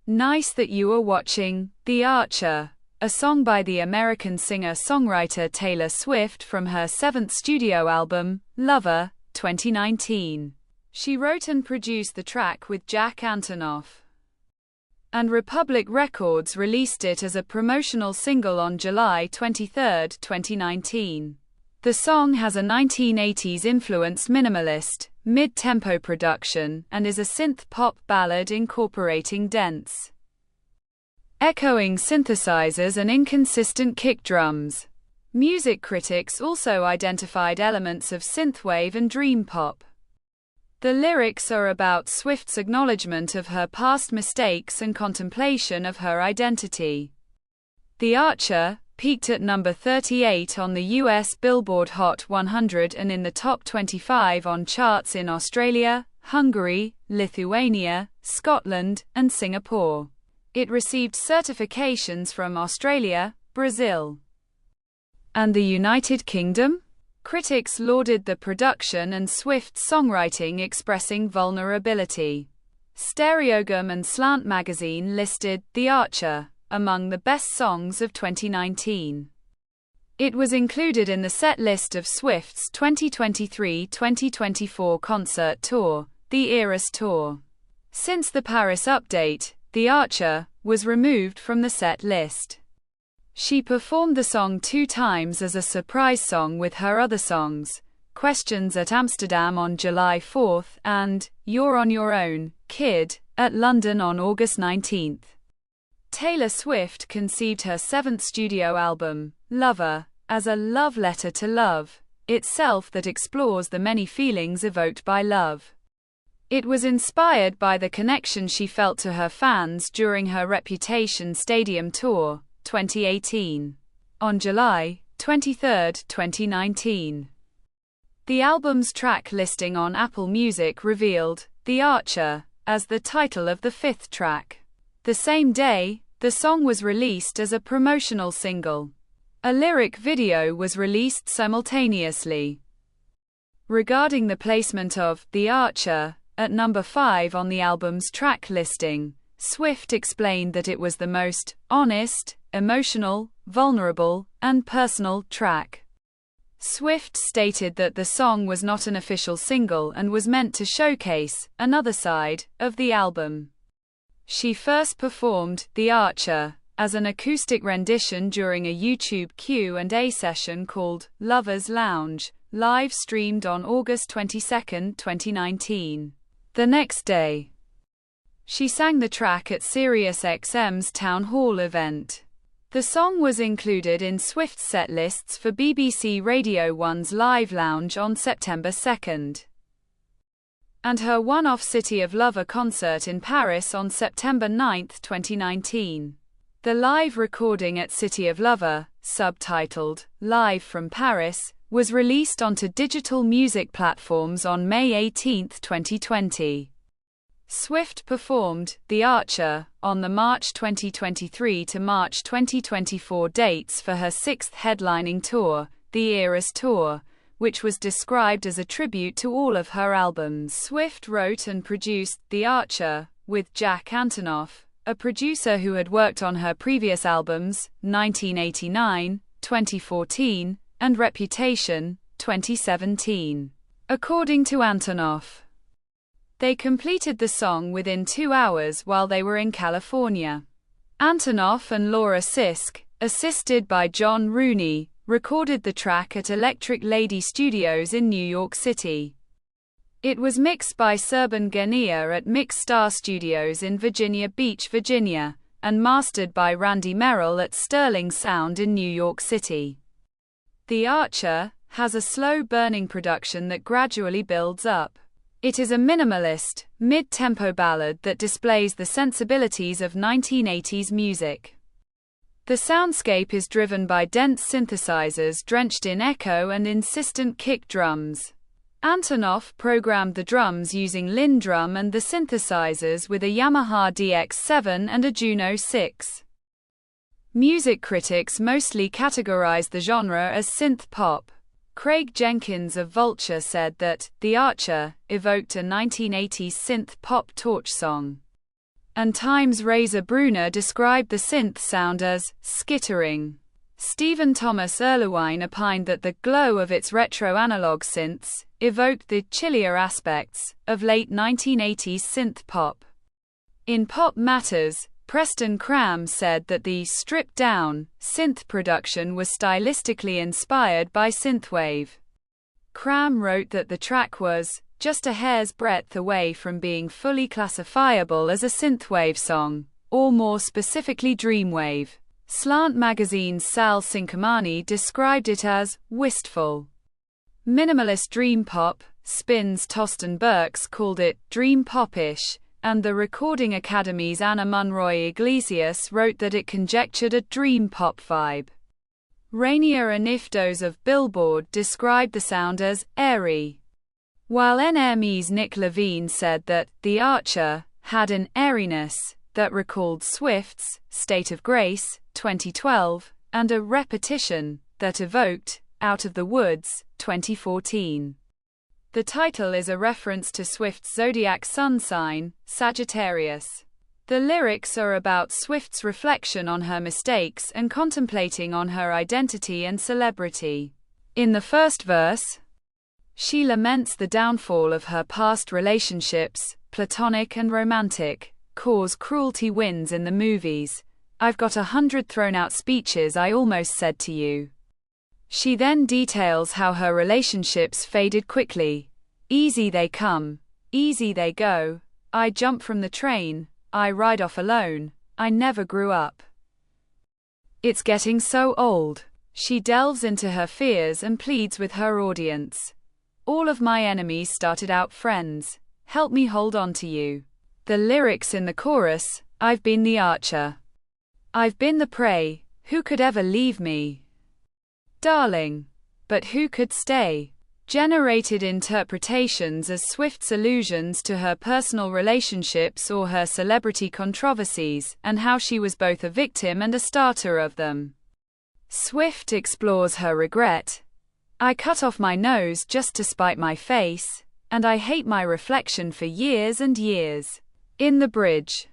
Nice that you are watching The Archer, a song by the American singer-songwriter Taylor Swift from her seventh studio album, Lover, 2019. She wrote and produced the track with Jack Antonoff, and Republic Records released it as a promotional single on July 23, 2019. The song has a 1980s-influenced minimalist, mid-tempo production, and is a synth-pop ballad incorporating dense, echoing synthesizers and inconsistent kick drums. Music critics also identified elements of synthwave and dream pop. The lyrics are about Swift's acknowledgement of her past mistakes and contemplation of her identity. The Archer peaked at number 38 on the US Billboard Hot 100 and in the top 25 on charts in Australia, Hungary, Lithuania, Scotland, and Singapore. It received certifications from Australia, Brazil, and the United Kingdom. Critics lauded the production and Swift's songwriting expressing vulnerability. Stereogum and Slant magazine listed The Archer among the best songs of 2019. It was included in the set list of Swift's 2023-2024 concert tour, the Eras Tour. Since the Paris update, The Archer was removed from the set list. She performed the song 2 times as a surprise song with her other songs, Questions at Amsterdam on July 4 and You're on Your Own, Kid, at London on August 19. Taylor Swift conceived her seventh studio album, Lover, as a love letter to love itself that explores the many feelings evoked by love. It was inspired by the connection she felt to her fans during her Reputation Stadium Tour, 2018. On July 23, 2019. The album's track listing on Apple Music revealed The Archer as the title of the 5th track. The same day, the song was released as a promotional single. A lyric video was released simultaneously. Regarding the placement of The Archer at number 5 on the album's track listing, Swift explained that it was the most honest, emotional, vulnerable, and personal track. Swift stated that the song was not an official single and was meant to showcase another side of the album. She first performed The Archer as an acoustic rendition during a YouTube Q&A session called Lover's Lounge, live streamed on August 22, 2019. The next day, she sang the track at SiriusXM's Town Hall event. The song was included in Swift's set lists for BBC Radio 1's Live Lounge on September 2, and her one-off City of Lover concert in Paris on September 9, 2019. The live recording at City of Lover, subtitled Live from Paris, was released onto digital music platforms on May 18, 2020. Swift performed The Archer on the March 2023 to March 2024 dates for her 6th headlining tour, the Eras Tour, which was described as a tribute to all of her albums. Swift wrote and produced The Archer with Jack Antonoff, a producer who had worked on her previous albums, 1989, 2014, and Reputation, 2017. According to Antonoff, they completed the song within 2 hours while they were in California. Antonoff and Laura Sisk, assisted by John Rooney, recorded the track at Electric Lady Studios in New York City. It was mixed by Serban Genia at Mix Star Studios in Virginia Beach, Virginia, and mastered by Randy Merrill at Sterling Sound in New York City. The Archer has a slow-burning production that gradually builds up. It is a minimalist, mid-tempo ballad that displays the sensibilities of 1980s music. The soundscape is driven by dense synthesizers drenched in echo and insistent kick drums. Antonoff programmed the drums using LinnDrum and the synthesizers with a Yamaha DX7 and a Juno 6. Music critics mostly categorize the genre as synth pop. Craig Jenkins of Vulture said that The Archer evoked a 1980s synth pop torch song. and Times Razor Bruner described the synth sound as skittering. Stephen Thomas Erlewine opined that the glow of its retro-analog synths evoked the chillier aspects of late 1980s synth pop. In Pop Matters, Preston Cram said that the stripped-down synth production was stylistically inspired by synthwave. Cram wrote that the track was just a hair's breadth away from being fully classifiable as a synthwave song, or more specifically dreamwave. Slant Magazine's Sal Cinquemani described it as wistful. Minimalist dream pop, Spin's Toston Burks called it dream pop-ish, and the Recording Academy's Anna Monroy Iglesias wrote that it conjectured a dream pop vibe. Rainier Aniftos of Billboard described the sound as airy, while NME's Nick Levine said that The Archer had an airiness that recalled Swift's State of Grace, 2012, and a repetition that evoked Out of the Woods, 2014. The title is a reference to Swift's zodiac sun sign, Sagittarius. The lyrics are about Swift's reflection on her mistakes and contemplating on her identity and celebrity. In the first verse, she laments the downfall of her past relationships, platonic and romantic, cause cruelty wins in the movies. I've got 100 thrown-out speeches I almost said to you. She then details how her relationships faded quickly. Easy they come, easy they go. I jump from the train, I ride off alone, I never grew up. It's getting so old. She delves into her fears and pleads with her audience. All of my enemies started out friends. Help me hold on to you. The lyrics in the chorus, I've been the archer. I've been the prey, who could ever leave me? Darling. But who could stay? Generated interpretations as Swift's allusions to her personal relationships or her celebrity controversies, and how she was both a victim and a starter of them. Swift explores her regret. I cut off my nose just to spite my face, and I hate my reflection for years and years. In the bridge,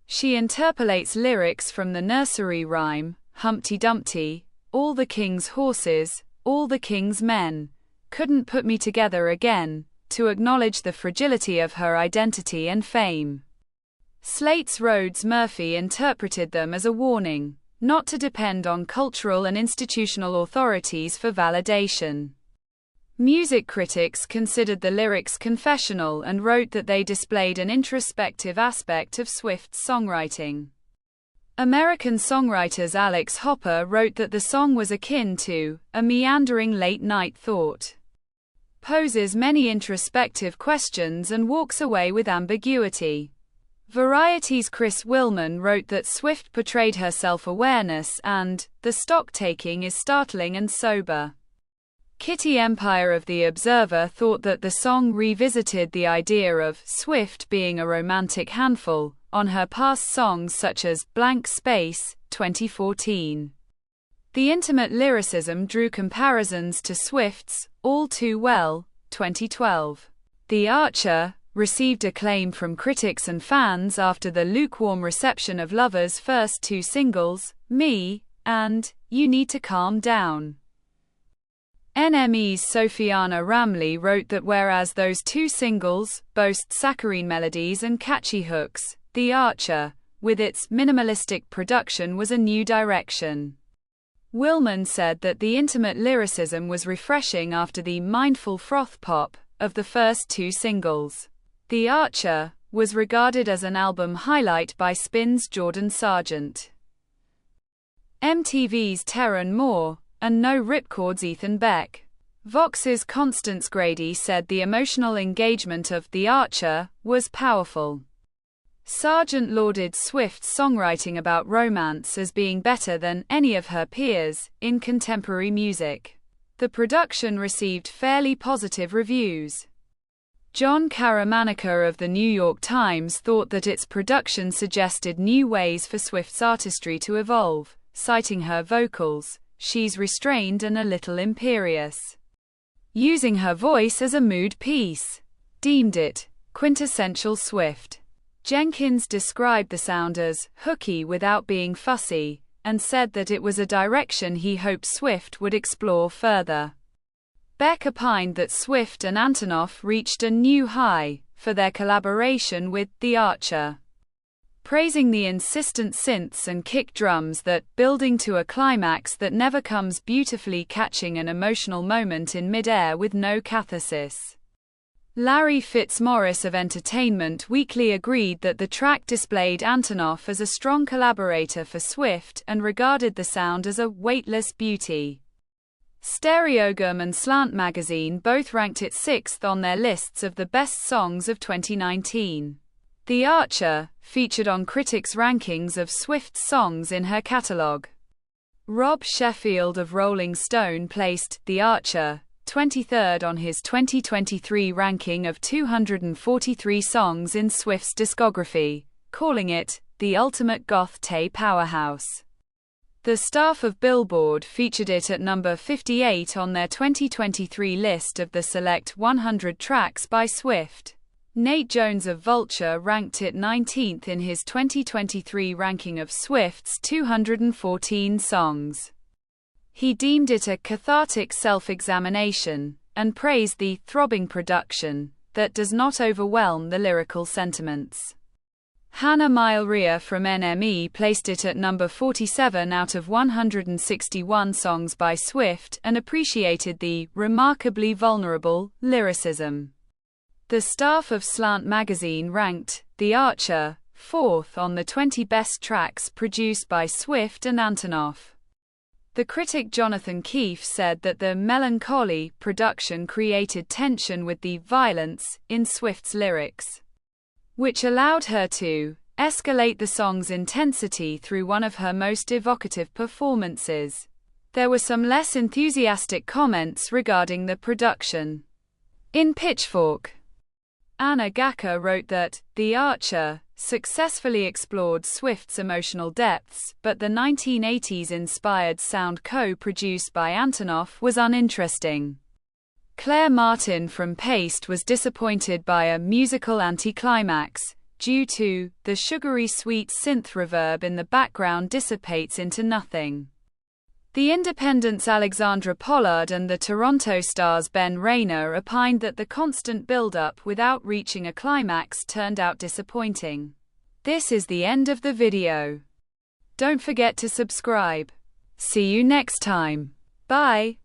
she interpolates lyrics from the nursery rhyme, Humpty Dumpty, all the king's horses, all the king's men, couldn't put me together again, to acknowledge the fragility of her identity and fame. Slate's Rhodes Murphy interpreted them as a warning, not to depend on cultural and institutional authorities for validation. Music critics considered the lyrics confessional and wrote that they displayed an introspective aspect of Swift's songwriting. American songwriters Alex Hopper wrote that the song was akin to a meandering late-night thought, poses many introspective questions and walks away with ambiguity. Variety's Chris Willman wrote that Swift portrayed her self-awareness and the stock-taking is startling and sober. Kitty Empire of The Observer thought that the song revisited the idea of Swift being a romantic handful on her past songs such as Blank Space, 2014. The intimate lyricism drew comparisons to Swift's All Too Well, 2012. The Archer received acclaim from critics and fans after the lukewarm reception of Lover's first two singles, Me and You Need to Calm Down. NME's Sophiana Ramley wrote that whereas those two singles boast saccharine melodies and catchy hooks, The Archer, with its minimalistic production, was a new direction. Willman said that the intimate lyricism was refreshing after the mindful froth pop of the first two singles. The Archer was regarded as an album highlight by Spin's Jordan Sargent, MTV's Terran Moore, and No Ripcord's Ethan Beck. Vox's Constance Grady said the emotional engagement of The Archer was powerful. Sargent lauded Swift's songwriting about romance as being better than any of her peers in contemporary music. The production received fairly positive reviews. John Caramanica of the New York Times thought that its production suggested new ways for Swift's artistry to evolve, citing her vocals, "She's restrained and a little imperious," using her voice as a mood piece. Deemed it quintessential Swift. Jenkins described the sound as hooky without being fussy, and said that it was a direction he hoped Swift would explore further. Beck opined that Swift and Antonoff reached a new high for their collaboration with The Archer, praising the insistent synths and kick drums that, building to a climax that never comes, beautifully catching an emotional moment in mid-air with no catharsis. Larry Fitzmaurice of Entertainment Weekly agreed that the track displayed Antonoff as a strong collaborator for Swift and regarded the sound as a weightless beauty. Stereogum and Slant Magazine both ranked it 6th on their lists of the best songs of 2019. The Archer featured on critics' rankings of Swift's songs in her catalog. Rob Sheffield of Rolling Stone placed The Archer 23rd on his 2023 ranking of 243 songs in Swift's discography, calling it the ultimate goth-tay powerhouse. The staff of Billboard featured it at number 58 on their 2023 list of the Select 100 Tracks by Swift. Nate Jones of Vulture ranked it 19th in his 2023 ranking of Swift's 214 songs. He deemed it a cathartic self-examination, and praised the throbbing production that does not overwhelm the lyrical sentiments. Hannah Mailria from NME placed it at number 47 out of 161 songs by Swift and appreciated the remarkably vulnerable lyricism. The staff of Slant Magazine ranked The Archer 4th on the 20 best tracks produced by Swift and Antonoff. The critic Jonathan Keefe said that the melancholy production created tension with the violence in Swift's lyrics, which allowed her to escalate the song's intensity through one of her most evocative performances. There were some less enthusiastic comments regarding the production. In Pitchfork, Anna Gacker wrote that The Archer successfully explored Swift's emotional depths, but the 1980s-inspired sound co-produced by Antonoff was uninteresting. Claire Martin from Paste was disappointed by a musical anticlimax, due to the sugary sweet synth reverb in the background dissipates into nothing. The Independent's Alexandra Pollard and the Toronto Star's Ben Rayner opined that the constant build-up without reaching a climax turned out disappointing. This is the end of the video. Don't forget to subscribe. See you next time. Bye.